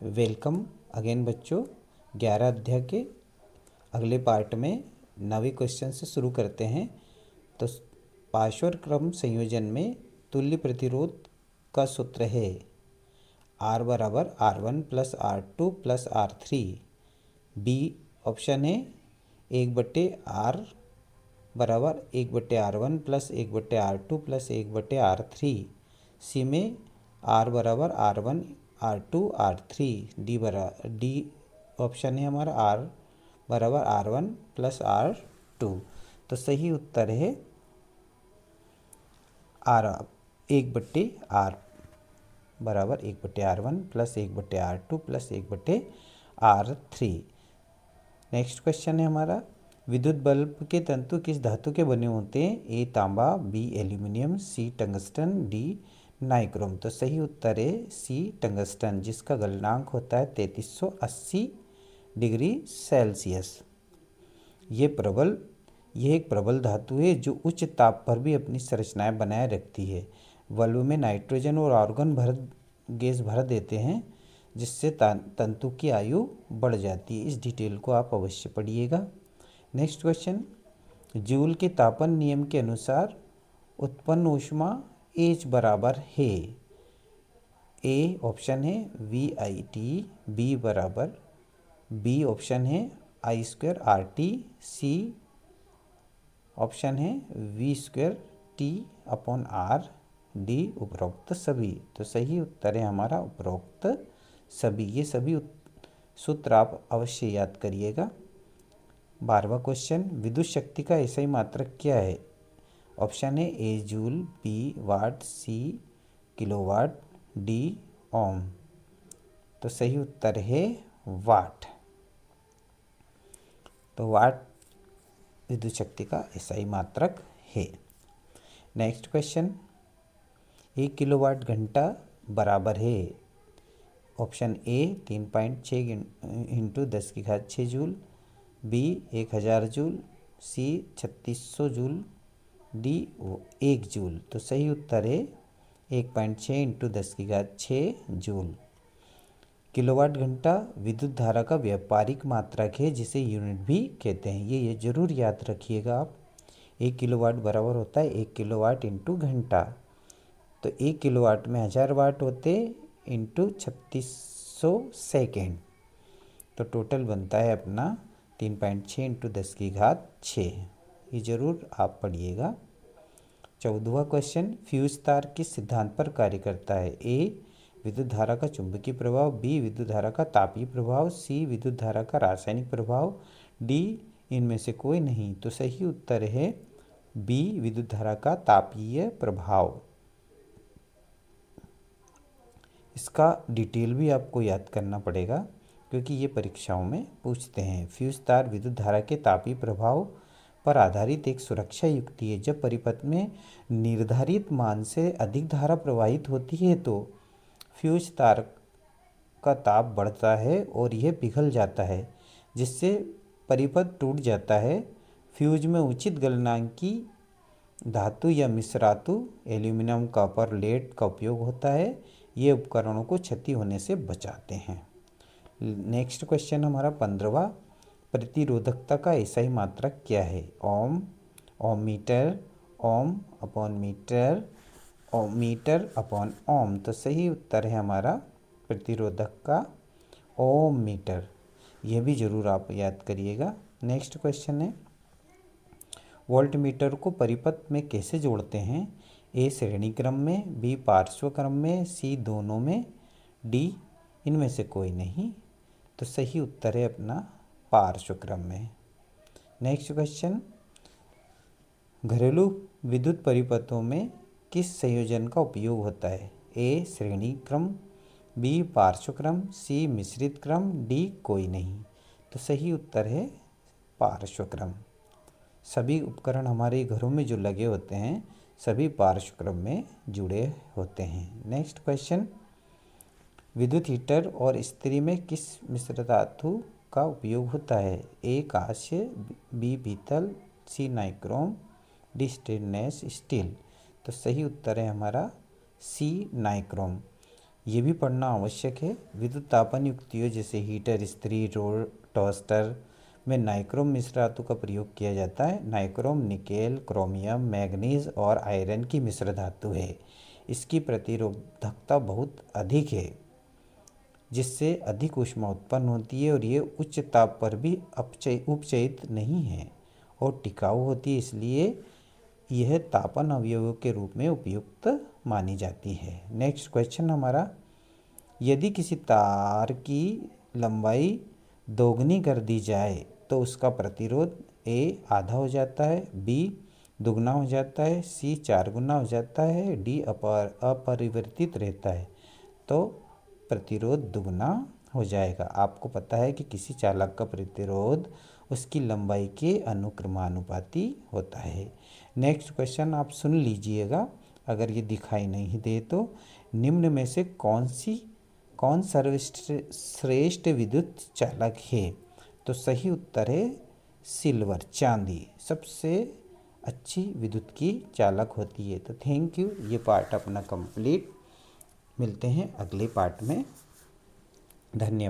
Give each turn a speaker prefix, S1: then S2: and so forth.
S1: Welcome again बच्चों। 11 अध्याय के अगले पार्ट में 9वें क्वेश्चन से शुरू करते हैं। तो पार्श्व क्रम संयोजन में तुल्य प्रतिरोध का सूत्र है R बराबर R1 plus R2 plus R3। B option है 1/R बराबर 1/R1 plus 1/R2 plus 1/R3। सी में R बराबर R1 R2 R3। D option है हमारा R बराबर R1 प्लस R2। तो सही उत्तर है R 1/R बराबर 1/R1 plus 1/R2 plus 1/R3। Next question है हमारा, विद्युत बल्ब के तंतु किस धातु के बने होते हैं? ए तांबा, बी एल्यूमिनियम, सी टंगस्टन, डी नाइक्रोम। तो सही उत्तर है सी टंगस्टन, जिसका गलनांक होता है 3380 डिग्री सेल्सियस। यह एक प्रबल धातु है जो उच्च ताप पर भी अपनी संरचनाएं बनाए रखती है। बल्ब में नाइट्रोजन और आर्गन गैस भर देते हैं, जिससे तंतु की आयु बढ़ जाती है। इस डिटेल को आप अवश्य पढ़िएगा। नेक्स्ट क्वेश्चन, जूल के तापन नियम के अनुसार उत्पन्न ऊष्मा H बराबर है। ए ऑप्शन है VIT, बी ऑप्शन है I² RT, सी ऑप्शन है V² T/R, डी उपरोक्त सभी। तो सही उत्तर है हमारा उपरोक्त सभी। ये सभी सूत्र आप अवश्य याद करिएगा। 12वां क्वेश्चन, विद्युत शक्ति का एसआई मात्रक क्या है? ऑप्शन है ए जूल, बी वाट, सी किलोवाट, डी ओम। तो सही उत्तर है वाट। तो वाट विद्युत शक्ति का एसआई मात्रक है। नेक्स्ट क्वेश्चन, 1 किलोवाट घंटा बराबर है। Option A 3.6 into 10⁶ joule, B 1000 joule, C 3600 joule, D 1 joule. तो सही उत्तर है 1.6 इंटू 10⁶ जूल। किलोवाट घंटा विद्युत धारा का व्यापारिक मात्रक है, जिसे यूनिट भी कहते हैं। ये जरूर याद रखिएगा आप। 1 किलोवाट बराबर होता है 1 किलोवाट इंटू घंटा। तो 1 किलोवाट में 1000 वाट होते इंटू 3600 सेकेंड। तो टोटल बनता है अपना 3.6 इंटू 10⁶। ये जरूर आप पढ़िएगा। 14वां क्वेश्चन, फ्यूज तार किस सिद्धांत पर कार्य करता है? ए विद्युत धारा का चुंबकीय प्रभाव, बी विद्युत धारा का तापीय प्रभाव, सी विद्युत धारा का रासायनिक प्रभाव, डी इनमें से कोई नहीं। तो सही उत्तर है बी विद्युत धारा का तापीय प्रभाव। इसका डिटेल भी आपको याद करना पड़ेगा, क्योंकि ये परीक्षाओं में पूछते हैं। फ्यूज तार विद्युत धारा के तापीय प्रभाव पर आधारित एक सुरक्षा युक्ति है। जब परिपथ में निर्धारित मान से अधिक धारा प्रवाहित होती है तो फ्यूज तार का ताप बढ़ता है और यह पिघल जाता है, जिससे परिपथ टूट जाता है। फ्यूज में उचित गलनांक की धातु या मिश्रातु एल्यूमिनियम, कॉपर, लेड का उपयोग होता है। ये उपकरणों को क्षति होने से बचाते हैं। नेक्स्ट क्वेश्चन हमारा 15वां, प्रतिरोधकता का एसआई मात्रक क्या है? ओम, ओम मीटर, ओम अपॉन मीटर, ओम मीटर अपॉन ओम। तो सही उत्तर है हमारा प्रतिरोधक का ओम मीटर। यह भी जरूर आप याद करिएगा। नेक्स्ट क्वेश्चन है, वोल्ट मीटर को परिपथ में कैसे जोड़ते हैं? ए श्रेणी क्रम में, बी पार्श्व क्रम में, सी दोनों में, डी इनमें से कोई नहीं। तो सही उत्तर है अपना पार्श्व क्रम में। नेक्स्ट क्वेश्चन, घरेलू विद्युत परिपथों में किस संयोजन का उपयोग होता है? ए श्रेणी क्रम, बी पार्श्व क्रम, सी मिश्रित क्रम, डी कोई नहीं। तो सही उत्तर है पार्श्व क्रम। सभी उपकरण हमारे घरों में जो लगे होते हैं सभी पार्श्व क्रम में जुड़े होते हैं। नेक्स्ट क्वेश्चन, विद्युत हीटर और इस्त्री में किस मिश्र धातु का उपयोग होता है? ए कांस्य, बी पीतल, सी नाइक्रोम, डी स्टेनलेस स्टील। तो सही उत्तर है हमारा सी नाइक्रोम। ये भी पढ़ना आवश्यक है। विद्युत तापन युक्तियों जैसे हीटर, इस्त्री, टोस्टर में नाइक्रोम मिश्र धातु का प्रयोग किया जाता है। नाइक्रोम निकेल, क्रोमियम, मैग्नीज और आयरन की मिश्र धातु है। इसकी प्रतिरोधकता बहुत अधिक है, जिससे अधिक ऊष्मा उत्पन्न होती है और ये उच्च ताप पर भी उपचयित नहीं है और टिकाऊ होती है, इसलिए यह तापन अवयवों के रूप में उपयुक्त मानी जाती है। नेक्स्ट क्वेश्चन हमारा, यदि किसी तार की लंबाई दोगुनी कर दी जाए तो उसका प्रतिरोध ए आधा हो जाता है, बी दुगना हो जाता है, सी 4 गुना हो जाता है, डी अपरिवर्तित रहता है। तो प्रतिरोध दुगना हो जाएगा। आपको पता है कि किसी चालक का प्रतिरोध उसकी लंबाई के अनुक्रमानुपाती होता है। नेक्स्ट क्वेश्चन आप सुन लीजिएगा, अगर ये दिखाई नहीं दे तो। निम्न में से कौन सर्वश्रेष्ठ विद्युत चालक है? तो सही उत्तर है सिल्वर, चांदी सबसे अच्छी विद्युत की चालक होती है। तो थैंक यू, ये पार्ट अपना कंप्लीट। मिलते हैं अगले पार्ट में। धन्यवाद।